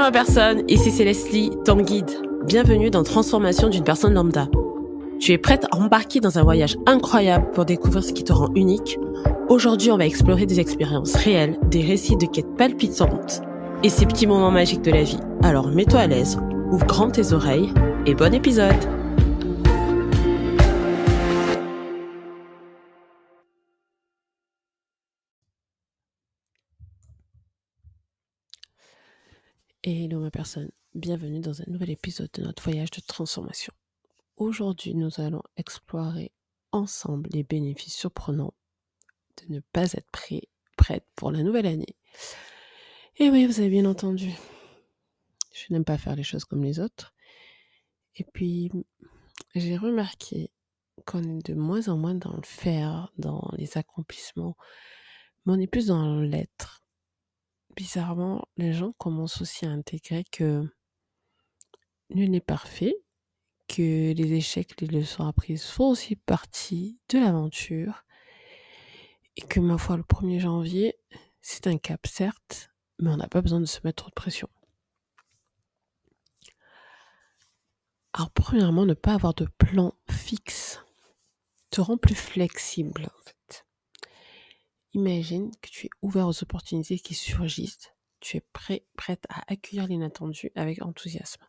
ma personne, ici c'est Leslie, ton guide. Bienvenue dans Transformation d'une personne lambda. Tu es prête à embarquer dans un voyage incroyable pour découvrir ce qui te rend unique? Aujourd'hui, on va explorer des expériences réelles, des récits de quêtes palpitantes et ces petits moments magiques de la vie. Alors mets-toi à l'aise, ouvre grand tes oreilles et bon épisode! Hello ma personne, bienvenue dans un nouvel épisode de notre voyage de transformation. Aujourd'hui, nous allons explorer ensemble les bénéfices surprenants de ne pas être prête pour la nouvelle année. Et oui, vous avez bien entendu, je n'aime pas faire les choses comme les autres. Et puis, j'ai remarqué qu'on est de moins en moins dans le faire, dans les accomplissements, mais on est plus dans l'être. Bizarrement, les gens commencent aussi à intégrer que nul n'est parfait, que les échecs, les leçons apprises font aussi partie de l'aventure, et que ma foi, le 1er janvier, c'est un cap certes, mais on n'a pas besoin de se mettre trop de pression. Alors premièrement, ne pas avoir de plan fixe te rend plus flexible en fait. Imagine que tu es ouvert aux opportunités qui surgissent, tu es prête à accueillir l'inattendu avec enthousiasme.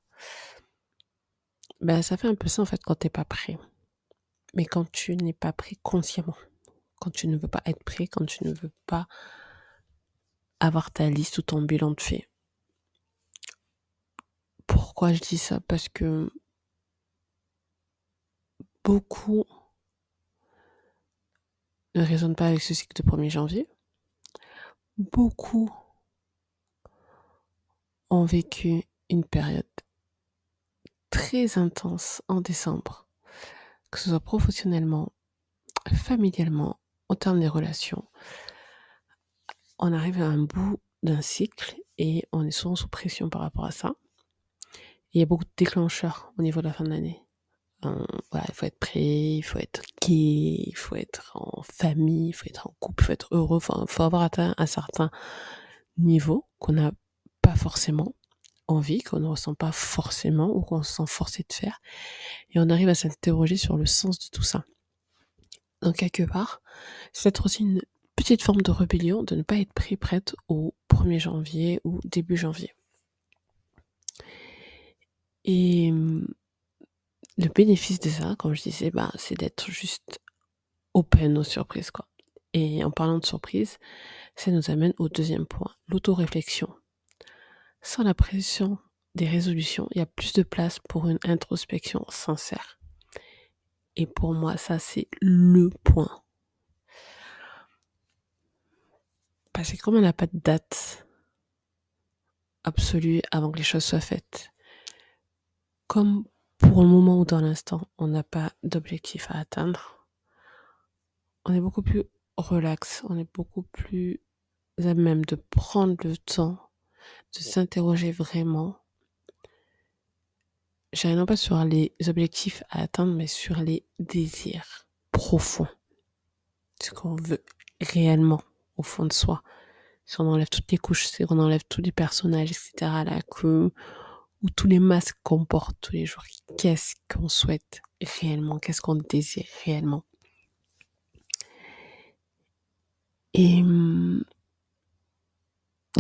Ça fait un peu ça en fait quand t'es pas prêt. Mais quand tu n'es pas prêt consciemment, quand tu ne veux pas être prêt, quand tu ne veux pas avoir ta liste ou ton bilan de fait. Pourquoi je dis ça? Parce que beaucoup ne résonnent pas avec ce cycle de 1er janvier. Beaucoup ont vécu une période très intense en décembre, que ce soit professionnellement, familialement, en termes des relations. On arrive à un bout d'un cycle et on est souvent sous pression par rapport à ça. Il y a beaucoup de déclencheurs au niveau de la fin de l'année. Il faut être prêt, il faut être gay, il faut être en famille, il faut être en couple, il faut être heureux, il faut avoir atteint un certain niveau qu'on n'a pas forcément envie, qu'on ne ressent pas forcément ou qu'on se sent forcé de faire. Et on arrive à s'interroger sur le sens de tout ça. Donc quelque part, c'est peut-être aussi une petite forme de rébellion de ne pas être prête au 1er janvier ou début janvier. Et le bénéfice de ça, comme je disais, c'est d'être juste open aux surprises, quoi. Et en parlant de surprises, ça nous amène au deuxième point, l'autoréflexion. Sans la pression des résolutions, il y a plus de place pour une introspection sincère. Et pour moi, ça, c'est le point. Parce que comme on n'a pas de date absolue avant que les choses soient faites, comme pour le moment ou dans l'instant, on n'a pas d'objectif à atteindre, on est beaucoup plus relax, on est beaucoup plus à même de prendre le temps de s'interroger vraiment. Je dirais non pas sur les objectifs à atteindre, mais sur les désirs profonds. Ce qu'on veut réellement au fond de soi. Si on enlève toutes les couches, si on enlève tous les personnages, etc., la queue, ou tous les masques qu'on porte tous les jours, qu'est-ce qu'on souhaite réellement, qu'est-ce qu'on désire réellement. Et ne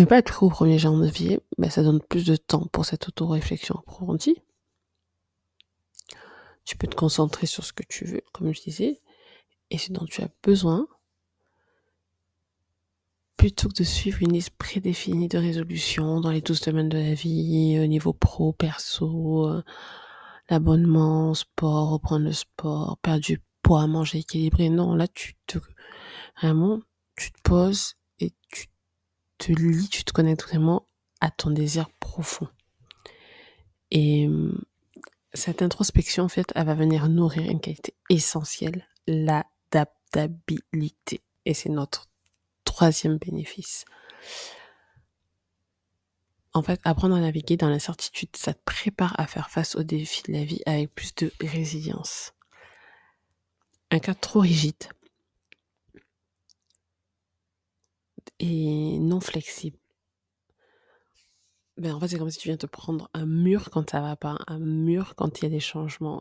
pas être prêt au 1er janvier, ça donne plus de temps pour cette auto-réflexion approfondie. Tu peux te concentrer sur ce que tu veux, comme je disais, et ce dont tu as besoin, plutôt que de suivre une liste prédéfinie de résolutions dans les 12 domaines de la vie, au niveau pro, perso, l'abonnement, sport, reprendre le sport, perdre du poids, manger équilibré. Non, là, tu te poses et tu te lis, tu te connectes vraiment à ton désir profond. Et cette introspection, en fait, elle va venir nourrir une qualité essentielle, l'adaptabilité. Et c'est notre 3e bénéfice. En fait, apprendre à naviguer dans l'incertitude, ça te prépare à faire face aux défis de la vie avec plus de résilience. Un cadre trop rigide et non flexible En fait, c'est comme si tu viens te prendre un mur quand ça va pas, un mur quand il y a des changements,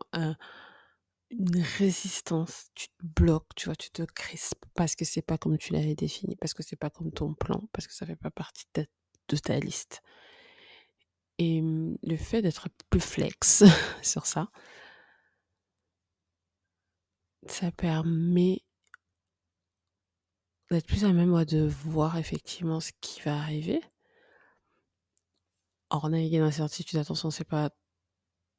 une résistance, tu te bloques, tu vois? Tu te crispes parce que c'est pas comme tu l'avais défini, parce que c'est pas comme ton plan, parce que ça fait pas partie de ta liste et le fait d'être plus flex sur ça permet d'être plus à même, de voir effectivement ce qui va arriver. Or naviguer dans l'incertitude, attention, c'est pas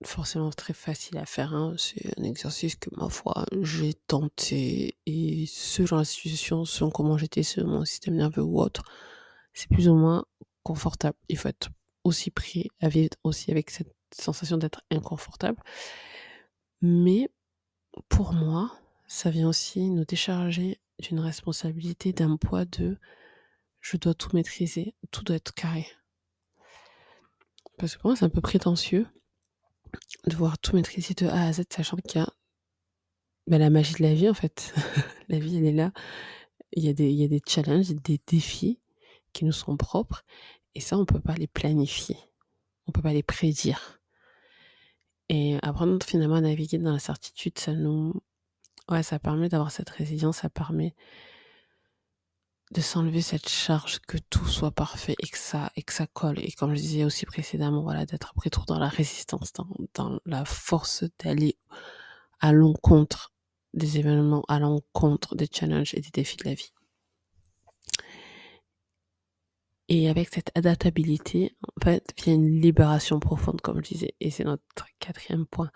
forcément très facile à faire, hein. C'est un exercice que, ma foi, j'ai tenté et selon la situation, selon comment j'étais, selon mon système nerveux ou autre, c'est plus ou moins confortable. Il faut être aussi pris à vivre aussi avec cette sensation d'être inconfortable. Mais pour moi, ça vient aussi nous décharger d'une responsabilité, d'un poids de je dois tout maîtriser, tout doit être carré. Parce que pour moi, c'est un peu prétentieux de devoir tout maîtriser de A à Z, sachant qu'il y a la magie de la vie en fait. La vie, elle est là. Il y a des challenges, des défis qui nous sont propres et ça, on peut pas les planifier. On peut pas les prédire et apprendre finalement à naviguer dans l'incertitude, ça permet d'avoir cette résilience, ça permet de s'enlever cette charge que tout soit parfait et que ça colle et comme je disais aussi précédemment, voilà, d'être après tout dans la résistance, dans la force d'aller à l'encontre des événements, à l'encontre des challenges et des défis de la vie. Et avec cette adaptabilité, en fait, vient une libération profonde, comme je disais. Et c'est notre 4e point.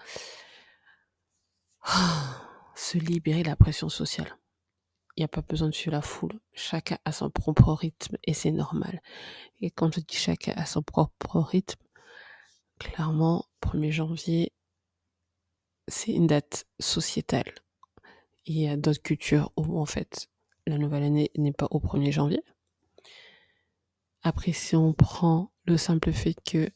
Se libérer de la pression sociale. Il n'y a pas besoin de suivre la foule. Chacun a son propre rythme et c'est normal. Et quand je dis chacun a son propre rythme, clairement, 1er janvier, c'est une date sociétale. Il y a d'autres cultures où, en fait, la nouvelle année n'est pas au 1er janvier. Après, si on prend le simple fait que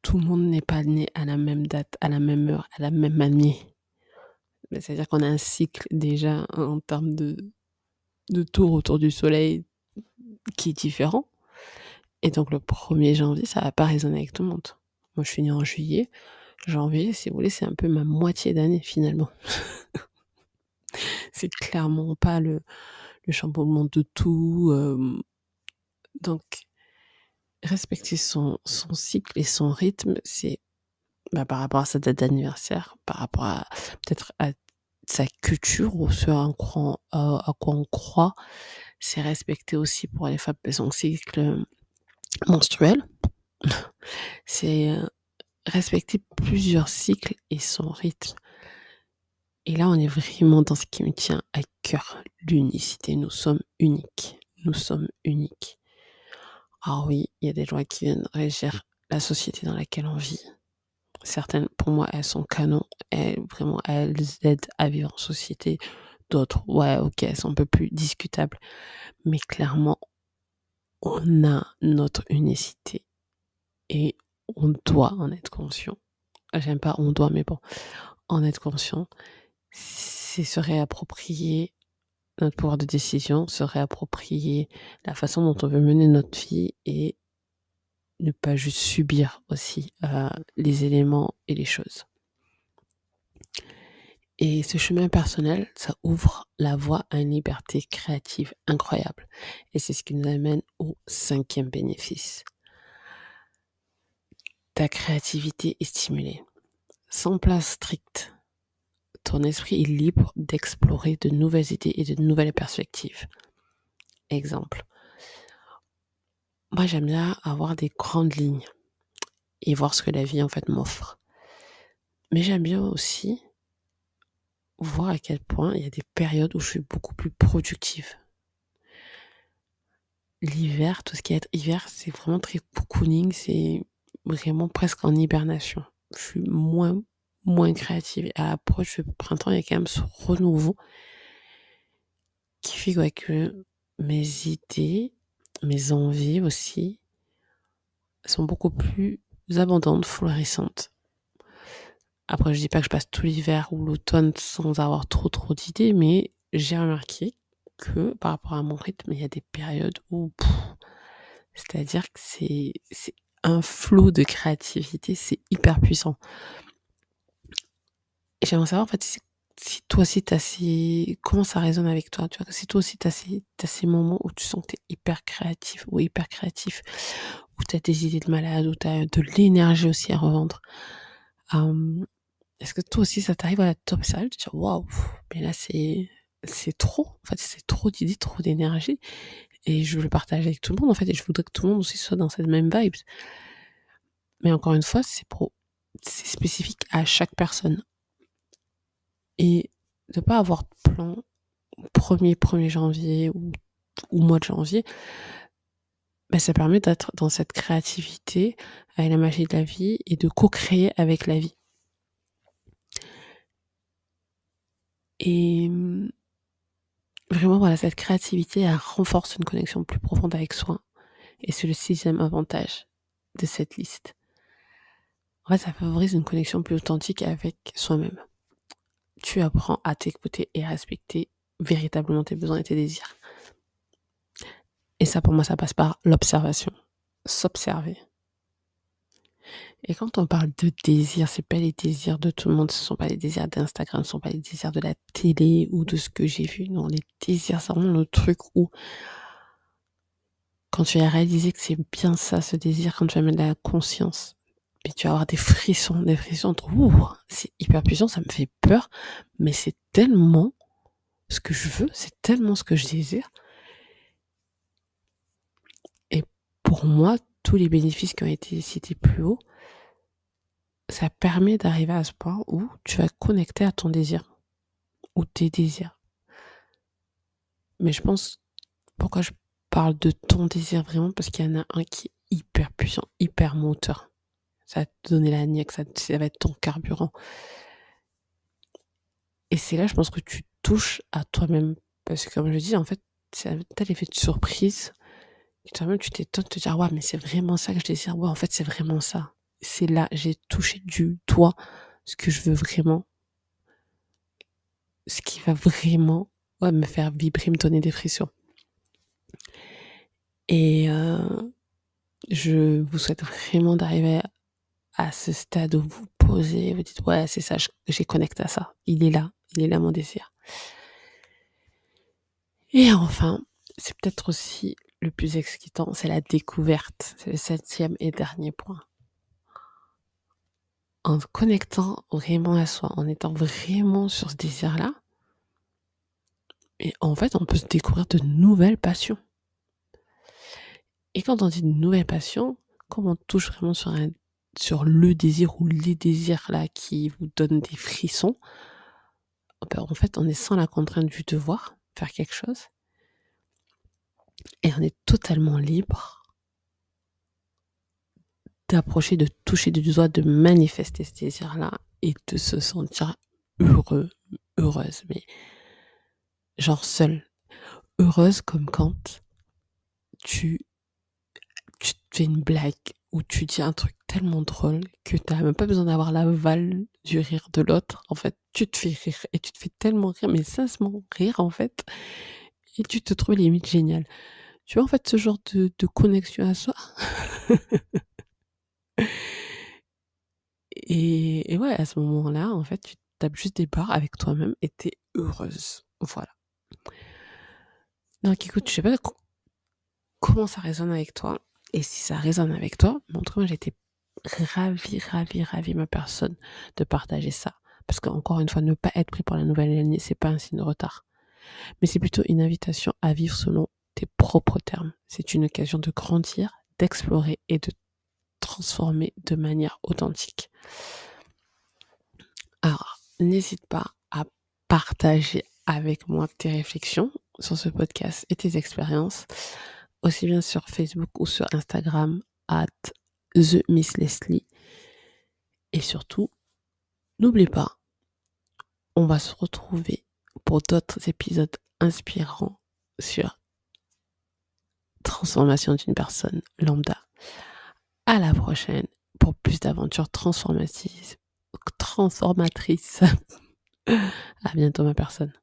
tout le monde n'est pas né à la même date, à la même heure, à la même année, c'est-à-dire qu'on a un cycle déjà en termes de tour autour du soleil qui est différent. Et donc le 1er janvier, ça va pas résonner avec tout le monde. Moi, je suis née en juillet. Janvier, si vous voulez, c'est un peu ma moitié d'année finalement. C'est clairement pas le chamboulement de tout. Donc, respecter son cycle et son rythme, c'est par rapport à sa date d'anniversaire, par rapport à peut-être à sa culture ou ce à quoi on croit, c'est respecter aussi pour les femmes son cycle menstruel. C'est respecter plusieurs cycles et son rythme. Et là, on est vraiment dans ce qui me tient à cœur, l'unicité. Nous sommes uniques. Nous sommes uniques. Alors oui, il y a des lois qui viennent régir la société dans laquelle on vit. Certaines, pour moi, elles sont canons. Elles aident à vivre en société. D'autres, ouais, ok, elles sont un peu plus discutables. Mais clairement, on a notre unicité. Et on doit en être conscient. J'aime pas on doit, mais bon, en être conscient, c'est se réapproprier notre pouvoir de décision, se réapproprier la façon dont on veut mener notre vie et ne pas juste subir aussi les éléments et les choses. Et ce chemin personnel, ça ouvre la voie à une liberté créative incroyable. Et c'est ce qui nous amène au 5e bénéfice. Ta créativité est stimulée. Sans place stricte, ton esprit est libre d'explorer de nouvelles idées et de nouvelles perspectives. Exemple. Moi, j'aime bien avoir des grandes lignes et voir ce que la vie, en fait, m'offre. Mais j'aime bien aussi voir à quel point il y a des périodes où je suis beaucoup plus productive. L'hiver, tout ce qui est hiver, c'est vraiment très cocooning, c'est vraiment presque en hibernation. Je suis moins créative. Et à l'approche du printemps, il y a quand même ce renouveau qui fait que mes idées, mes envies aussi, sont beaucoup plus abondantes, florissantes. Après, je dis pas que je passe tout l'hiver ou l'automne sans avoir trop d'idées, mais j'ai remarqué que par rapport à mon rythme, il y a des périodes où C'est-à-dire que c'est un flot de créativité, c'est hyper puissant. Et j'aimerais savoir, en fait, si toi aussi comment ça résonne avec toi, tu vois, si toi aussi t'as ces moments où tu sens que t'es hyper créatif ou hyper créatif, où t'as des idées de malade, où t'as de l'énergie aussi à revendre. Est-ce que toi aussi ça t'arrive à t'observer, de te dire waouh, mais là c'est trop, en fait, c'est trop d'idées, trop d'énergie, et je veux le partager avec tout le monde, en fait, et je voudrais que tout le monde aussi soit dans cette même vibe. Mais encore une fois, c'est spécifique à chaque personne. Et de pas avoir de plan 1er janvier ou mois de janvier, ben ça permet d'être dans cette créativité avec la magie de la vie et de co-créer avec la vie. Et vraiment, voilà, cette créativité, elle renforce une connexion plus profonde avec soi. Et c'est le 6e avantage de cette liste. En fait, ça favorise une connexion plus authentique avec soi-même. Tu apprends à t'écouter et à respecter véritablement tes besoins et tes désirs. Et ça, pour moi, ça passe par l'observation. S'observer. Et quand on parle de désir, c'est pas les désirs de tout le monde, ce sont pas les désirs d'Instagram, ce sont pas les désirs de la télé ou de ce que j'ai vu. Non, les désirs, c'est vraiment le truc où, quand tu as réalisé que c'est bien ça, ce désir, quand tu vas mettre de la conscience, puis tu vas avoir des frissons, ouh, c'est hyper puissant, ça me fait peur, mais c'est tellement ce que je veux, c'est tellement ce que je désire. Et pour moi, tous les bénéfices qui ont été cités plus haut, ça permet d'arriver à ce point où tu vas connecter à ton désir ou tes désirs. Mais je pense, pourquoi je parle de ton désir vraiment, parce qu'il y en a un qui est hyper puissant, hyper moteur. Ça va te donner la niaque, ça va être ton carburant. Et c'est là, je pense, que tu touches à toi-même. Parce que comme je dis, en fait, c'est un tel effet de surprise que toi-même, tu t'étonnes de te dire, ouais, mais c'est vraiment ça que je désire. Ouais, en fait, c'est vraiment ça. C'est là, j'ai touché du doigt ce que je veux vraiment, ce qui va vraiment, ouais, me faire vibrer, me donner des frissons. Et je vous souhaite vraiment d'arriver à ce stade où vous posez, vous dites, ouais, c'est ça, j'ai connecté à ça. Il est là mon désir. Et enfin, c'est peut-être aussi le plus excitant, c'est la découverte. C'est le 7e et dernier point. En connectant vraiment à soi, en étant vraiment sur ce désir-là, et en fait, on peut se découvrir de nouvelles passions. Et quand on dit de nouvelles passions, comme on touche vraiment sur le désir ou les désirs là qui vous donnent des frissons, ben en fait, on est sans la contrainte du devoir faire quelque chose. Et on est totalement libre d'approcher, de toucher du doigt, de manifester ce désir-là et de se sentir heureux, heureuse, mais genre seule. Heureuse comme quand tu te fais une blague ou tu dis un truc tellement drôle que t'as même pas besoin d'avoir l'aval du rire de l'autre. En fait, tu te fais rire et tu te fais tellement rire, mais sincèrement rire en fait, et tu te trouves limite génial. Tu vois, en fait, ce genre de connexion à soi. Et ouais, à ce moment-là, en fait, tu tapes juste des barres avec toi-même et t'es heureuse. Voilà. Donc écoute, je sais pas comment ça résonne avec toi. Et si ça résonne avec toi, en tout cas, moi, j'étais ravie, ma personne, de partager ça. Parce qu'encore une fois, ne pas être pris pour la nouvelle année, c'est pas un signe de retard. Mais c'est plutôt une invitation à vivre selon tes propres termes. C'est une occasion de grandir, d'explorer et de transformer de manière authentique. Alors, n'hésite pas à partager avec moi tes réflexions sur ce podcast et tes expériences, aussi bien sur Facebook ou sur Instagram, @TheMissLeslie. Et surtout, n'oublie pas, on va se retrouver pour d'autres épisodes inspirants sur transformation d'une personne lambda. À la prochaine pour plus d'aventures transformatrices. À bientôt, ma personne.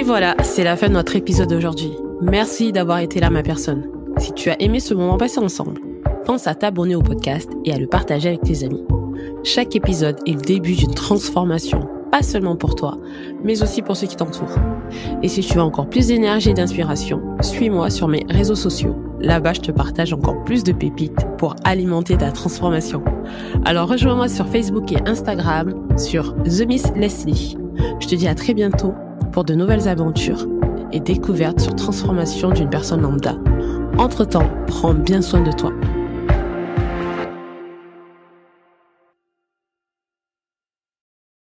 voilà, c'est la fin de notre épisode d'aujourd'hui. Merci d'avoir été là, ma personne. Si tu as aimé ce moment passé ensemble, pense à t'abonner au podcast et à le partager avec tes amis. Chaque épisode est le début d'une transformation, pas seulement pour toi, mais aussi pour ceux qui t'entourent. Et si tu veux encore plus d'énergie et d'inspiration, suis-moi sur mes réseaux sociaux. Là-bas, je te partage encore plus de pépites pour alimenter ta transformation. Alors rejoins-moi sur Facebook et Instagram sur The Miss Leslie. Je te dis à très bientôt pour de nouvelles aventures et découvertes sur transformation d'une personne lambda. Entre-temps, prends bien soin de toi.